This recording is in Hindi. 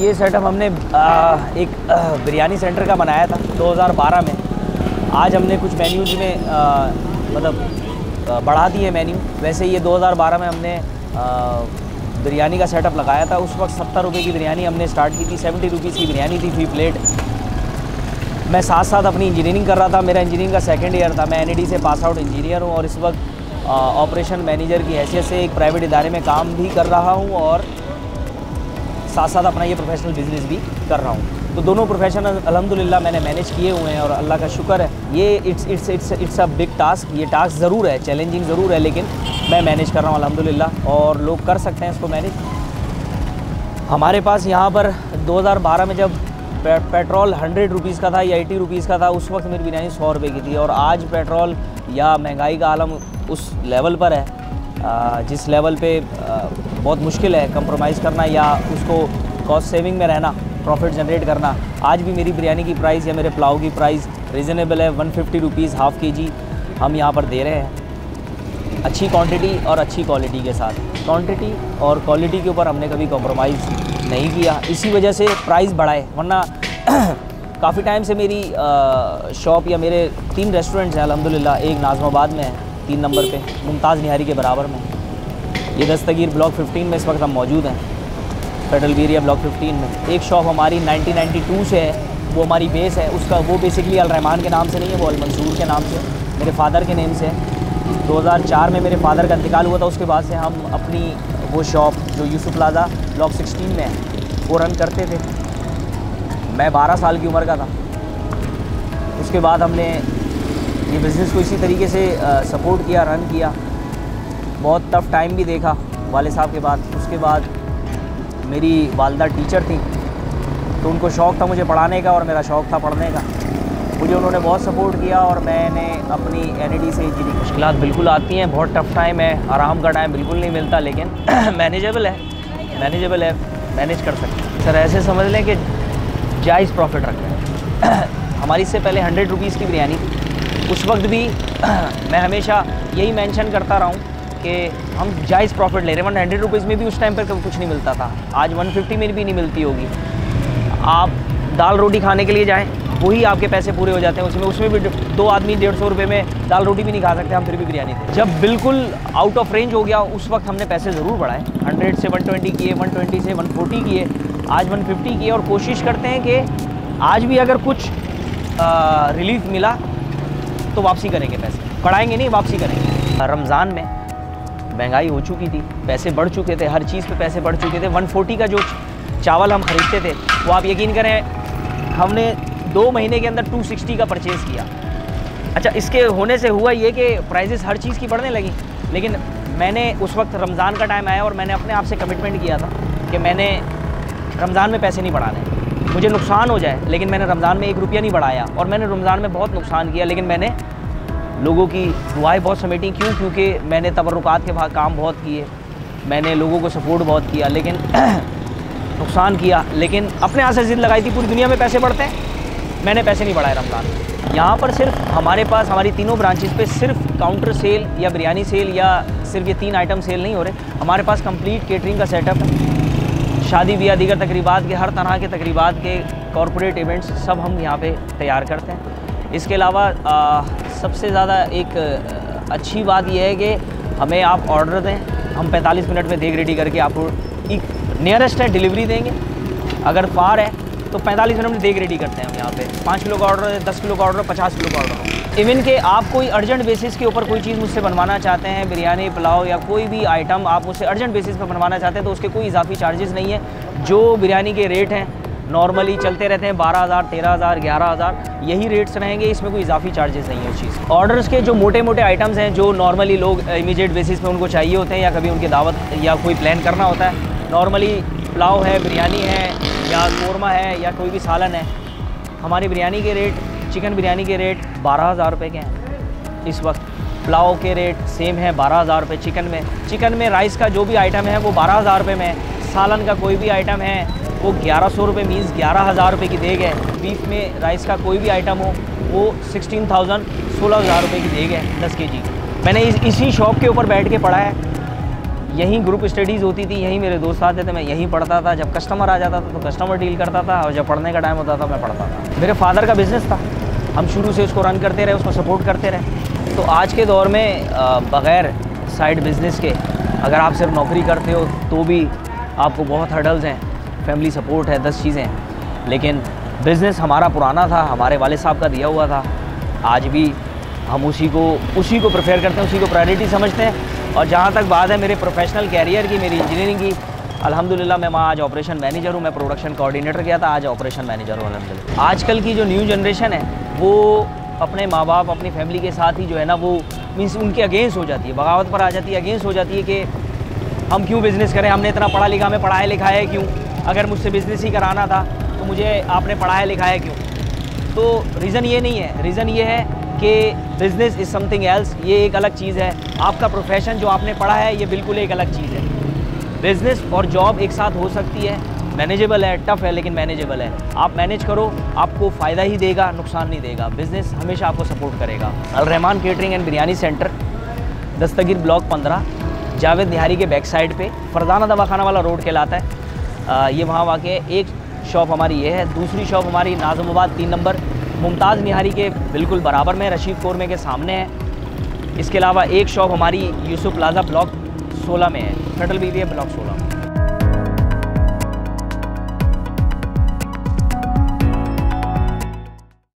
ये सेटअप हमने एक बिरयानी सेंटर का बनाया था 2012 में। आज हमने कुछ मेन्यूज में मतलब बढ़ा दिए मेन्यू। वैसे ये 2012 में हमने बिरयानी का सेटअप लगाया था। उस वक्त 70 रुपये की बिरयानी हमने स्टार्ट की थी, 70 रुपीज़ की बिरयानी थी फी प्लेट। मैं साथ साथ अपनी इंजीनियरिंग कर रहा था, मेरा इंजीनियरिंग का सेकंड ईयर था। मैं NID से पास आउट इंजीनियर हूँ और इस वक्त ऑपरेशन मैनेजर की हैसियत से एक प्राइवेट इदारे में काम भी कर रहा हूँ और साथ साथ अपना ये प्रोफेशनल बिज़नेस भी कर रहा हूँ। तो दोनों प्रोफेशन अल्हम्दुलिल्लाह मैंने मैनेज किए हुए हैं और अल्लाह का शुक्र है। ये इट्स अ बिग टास्क। ये टास्क ज़रूर है, चैलेंजिंग ज़रूर है, लेकिन मैं मैनेज कर रहा हूँ अल्हम्दुलिल्लाह और लोग कर सकते हैं इसको मैनेज। हमारे पास यहाँ पर 2012 में जब पेट्रोल 100 रुपीज़ का था या 80 रुपीज़ का था, उस वक्त मेरी बिरयानी 100 रुपये की थी। और आज पेट्रोल या महंगाई का आलम उस लेवल पर है जिस लेवल पे बहुत मुश्किल है कंप्रोमाइज़ करना या उसको कॉस्ट सेविंग में रहना, प्रॉफिट जनरेट करना। आज भी मेरी बिरयानी की प्राइस या मेरे पुलाव की प्राइस रीज़नेबल है। 150 रुपीज़ हाफ़ kg हम यहाँ पर दे रहे हैं, अच्छी क्वांटिटी और अच्छी क्वालिटी के साथ। क्वांटिटी और क्वालिटी के ऊपर हमने कभी कॉम्प्रोमाइज़ नहीं किया, इसी वजह से प्राइस बढ़ाए। वरना काफ़ी टाइम से मेरी शॉप या मेरे 3 रेस्टोरेंट्स हैं अल्हम्दुलिल्लाह। एक नाज़माबाद में है 3 नंबर पे, मुमताज़ निहारी के बराबर में। ये दस्तगीर ब्लॉक 15 में इस वक्त हम मौजूद हैं, फेडरल एरिया ब्लॉक 15 में। एक शॉप हमारी 1992 से है, वो हमारी बेस है। उसका वो बेसिकली अल रहमान के नाम से नहीं है, वो अल मंसूर के नाम से, मेरे फादर के नेम से है। 2004 में मेरे फादर का इंतकाल हुआ था। उसके बाद से हम अपनी वो शॉप जो यूसुफ प्लाजा ब्लॉक 16 में है वो रन करते थे। मैं 12 साल की उम्र का था। उसके बाद हमने ये बिज़नेस को इसी तरीके से सपोर्ट किया, रन किया। बहुत टफ़ टाइम भी देखा वाले साहब के बाद। उसके बाद मेरी वालदा टीचर थी, तो उनको शौक़ था मुझे पढ़ाने का और मेरा शौक़ था पढ़ने का। मुझे उन्होंने बहुत सपोर्ट किया और मैंने अपनी NID से इंजीनियरिंग। मुश्किलात बिल्कुल आती हैं, बहुत टफ़ टाइम है, आराम का टाइम बिल्कुल नहीं मिलता, लेकिन मैनेजेबल है, मैनेज कर सकते हैं। सर ऐसे समझ लें कि जायज़ प्रॉफिट रखते हैं। हमारी इससे पहले 100 रुपीज़ की बिरयानी थी। उस वक्त भी मैं हमेशा यही मेंशन करता रहा हूँ कि हम जायज़ प्रॉफिट ले रहे हैं। 100 रुपीज़ में भी उस टाइम पर कभी कुछ नहीं मिलता था, आज 150 में भी नहीं मिलती होगी। आप दाल रोटी खाने के लिए जाएँ, वही आपके पैसे पूरे हो जाते हैं। उसमें भी 2 आदमी 150 रुपये में दाल रोटी भी नहीं खा सकते, हम फिर भी बिरयानी थे। जब बिल्कुल आउट ऑफ रेंज हो गया उस वक्त हमने पैसे ज़रूर बढ़ाए। 100 से 120 किए, 120 से 140 किए, आज 150 किए। और कोशिश करते हैं कि आज भी अगर कुछ रिलीफ मिला तो वापसी करेंगे, पैसे बढ़ाएंगे नहीं, वापसी करेंगे। रमज़ान में महंगाई हो चुकी थी, पैसे बढ़ चुके थे, हर चीज़ पे पैसे बढ़ चुके थे। 140 का जो चावल हम ख़रीदते थे वो आप यकीन करें हमने 2 महीने के अंदर 260 का परचेज़ किया। अच्छा, इसके होने से हुआ ये कि प्राइजेस हर चीज़ की बढ़ने लगी। लेकिन मैंने उस वक्त रमज़ान का टाइम आया और मैंने अपने आप से कमिटमेंट किया था कि मैंने रमज़ान में पैसे नहीं बढ़ाने, मुझे नुकसान हो जाए, लेकिन मैंने रमज़ान में 1 रुपया नहीं बढ़ाया। और मैंने रमज़ान में बहुत नुकसान किया, लेकिन मैंने लोगों की दुआएं बहुत समेटी। क्यों? क्योंकि मैंने तबर्रुकात के काम बहुत किए, मैंने लोगों को सपोर्ट बहुत किया, लेकिन नुकसान किया। लेकिन अपने हाथ से ज़िद लगाई थी। पूरी दुनिया में पैसे बढ़ते हैं, मैंने पैसे नहीं बढ़ाए रमज़ान। यहाँ पर सिर्फ हमारे पास हमारी तीनों ब्रांचेस पे सिर्फ काउंटर सेल या बिरयानी सेल या सिर्फ ये 3 आइटम सेल नहीं हो रहे। हमारे पास कंप्लीट केटरिंग का सेटअप है। शादी ब्याह दीगर तकरीबात के, हर तरह के तकरीबात के, कॉरपोरेट इवेंट्स सब हम यहाँ पे तैयार करते हैं। इसके अलावा सबसे ज़्यादा एक अच्छी बात यह है कि हमें आप ऑर्डर दें, हम 45 मिनट में देग रेडी करके आपको नियरेस्ट है डिलीवरी देंगे। अगर फार है तो 45 मिनट में देग रेडी करते हैं हम यहाँ पे। 5 किलो का ऑर्डर है, 10 किलो का ऑर्डर, 50 किलो का ऑर्डर। इवन कि आप कोई अर्जेंट बेसिस के ऊपर कोई चीज़ मुझसे बनवाना चाहते हैं, बिरयानी, पुलाव या कोई भी आइटम आप मुझसे अर्जेंट बेसिस पर बनवाना चाहते हैं, तो उसके कोई इजाफी चार्जेस नहीं है। जो बिरयानी के रेट हैं नॉर्मली चलते रहते हैं 12,000, 13,000, 11,000, यही रेट्स रहेंगे। इसमें कोई इजाफी चार्जेस नहीं है उस चीज़। ऑर्डर्स के जो मोटे मोटे आइटम्स हैं जो नॉर्मली लोग इमीडिएट बेसिस पे उनको चाहिए होते हैं या कभी उनकी दावत या कोई प्लान करना होता है, नॉर्मली पुलाव है, बिरयानी है या कोरमा है या कोई भी सालन है, हमारी बिरयानी के रेट, चिकन बिरयानी के रेट 12,000 रुपये के हैं इस वक्त। पुलाव के रेट सेम है 12,000 रुपये। चिकन में राइस का जो भी आइटम है वो 12,000 रुपये में है। सालन का कोई भी आइटम है वो 1100 रुपये मीन्स 11,000 रुपये की देग है। बीफ में राइस का कोई भी आइटम हो वो 16,000 16,000 रुपये की देग है 10 kg। मैंने इसी शॉप के ऊपर बैठ के पढ़ा है। यहीं ग्रुप स्टडीज़ होती थी, यहीं मेरे दोस्त आते थे, मैं यहीं पढ़ता था। जब कस्टमर आ जाता था तो कस्टमर डील करता था, और जब पढ़ने का टाइम होता था मैं पढ़ता था। मेरे फादर का बिज़नेस था, हम शुरू से उसको रन करते रहे, उसको सपोर्ट करते रहे। तो आज के दौर में बग़ैर साइड बिज़नेस के अगर आप सिर्फ नौकरी करते हो तो भी आपको बहुत हर्डल्स हैं, फैमिली सपोर्ट है, 10 चीज़ें हैं। लेकिन बिज़नेस हमारा पुराना था, हमारे वालिद साहब का दिया हुआ था। आज भी हम उसी को प्रेफर करते हैं, उसी को प्रायोरिटी समझते हैं। और जहाँ तक बात है मेरे प्रोफेशनल कैरियर की, मेरी इंजीनियरिंग की, अल्हम्दुलिल्लाह मैं वहाँ आज ऑपरेशन मैनेजर हूँ। मैं प्रोडक्शन कोऑर्डिनेटर किया था, आज ऑपरेशन मैनेजर हूँ अल्हम्दुलिल्लाह। आजकल की जो न्यू जनरेशन है वो अपने माँ बाप, अपनी फैमिली के साथ ही जो है ना, वो मीन्स उनके अगेंस्ट हो जाती है, बगावत पर आ जाती है, अगेंस्ट हो जाती है कि हम क्यों बिज़नेस करें, हमने इतना पढ़ा लिखा, हमें पढ़ाया लिखाया है क्यों, अगर मुझसे बिज़नेस ही कराना था तो मुझे आपने पढ़ाया लिखाया क्यों। तो रीज़न ये नहीं है, रीज़न ये है कि बिज़नेस इज़ समथिंग एल्स, ये एक अलग चीज़ है। आपका प्रोफेशन जो आपने पढ़ा है ये बिल्कुल एक अलग चीज़ है। बिज़नेस और जॉब एक साथ हो सकती है, मैनेजेबल है, टफ़ है लेकिन मैनेजेबल है। आप मैनेज करो, आपको फ़ायदा ही देगा, नुकसान नहीं देगा। बिज़नेस हमेशा आपको सपोर्ट करेगा। Al Rahman catering and biryani centre, Dastagir block 15, Javed nihari के बैक साइड पे, फरदाना दवाखाना वाला रोड कहलाता है। ये वहाँ वाक़ है। एक शॉप हमारी ये है, दूसरी शॉप हमारी नाज़िमाबाद 3 नंबर मुमताज़ निहारी के बिल्कुल बराबर में, रशीद कोरमे के सामने है। इसके अलावा एक शॉप हमारी यूसुफ प्लाजा ब्लॉक 16 में है, फेडरल बीवी है ब्लॉक 16 में।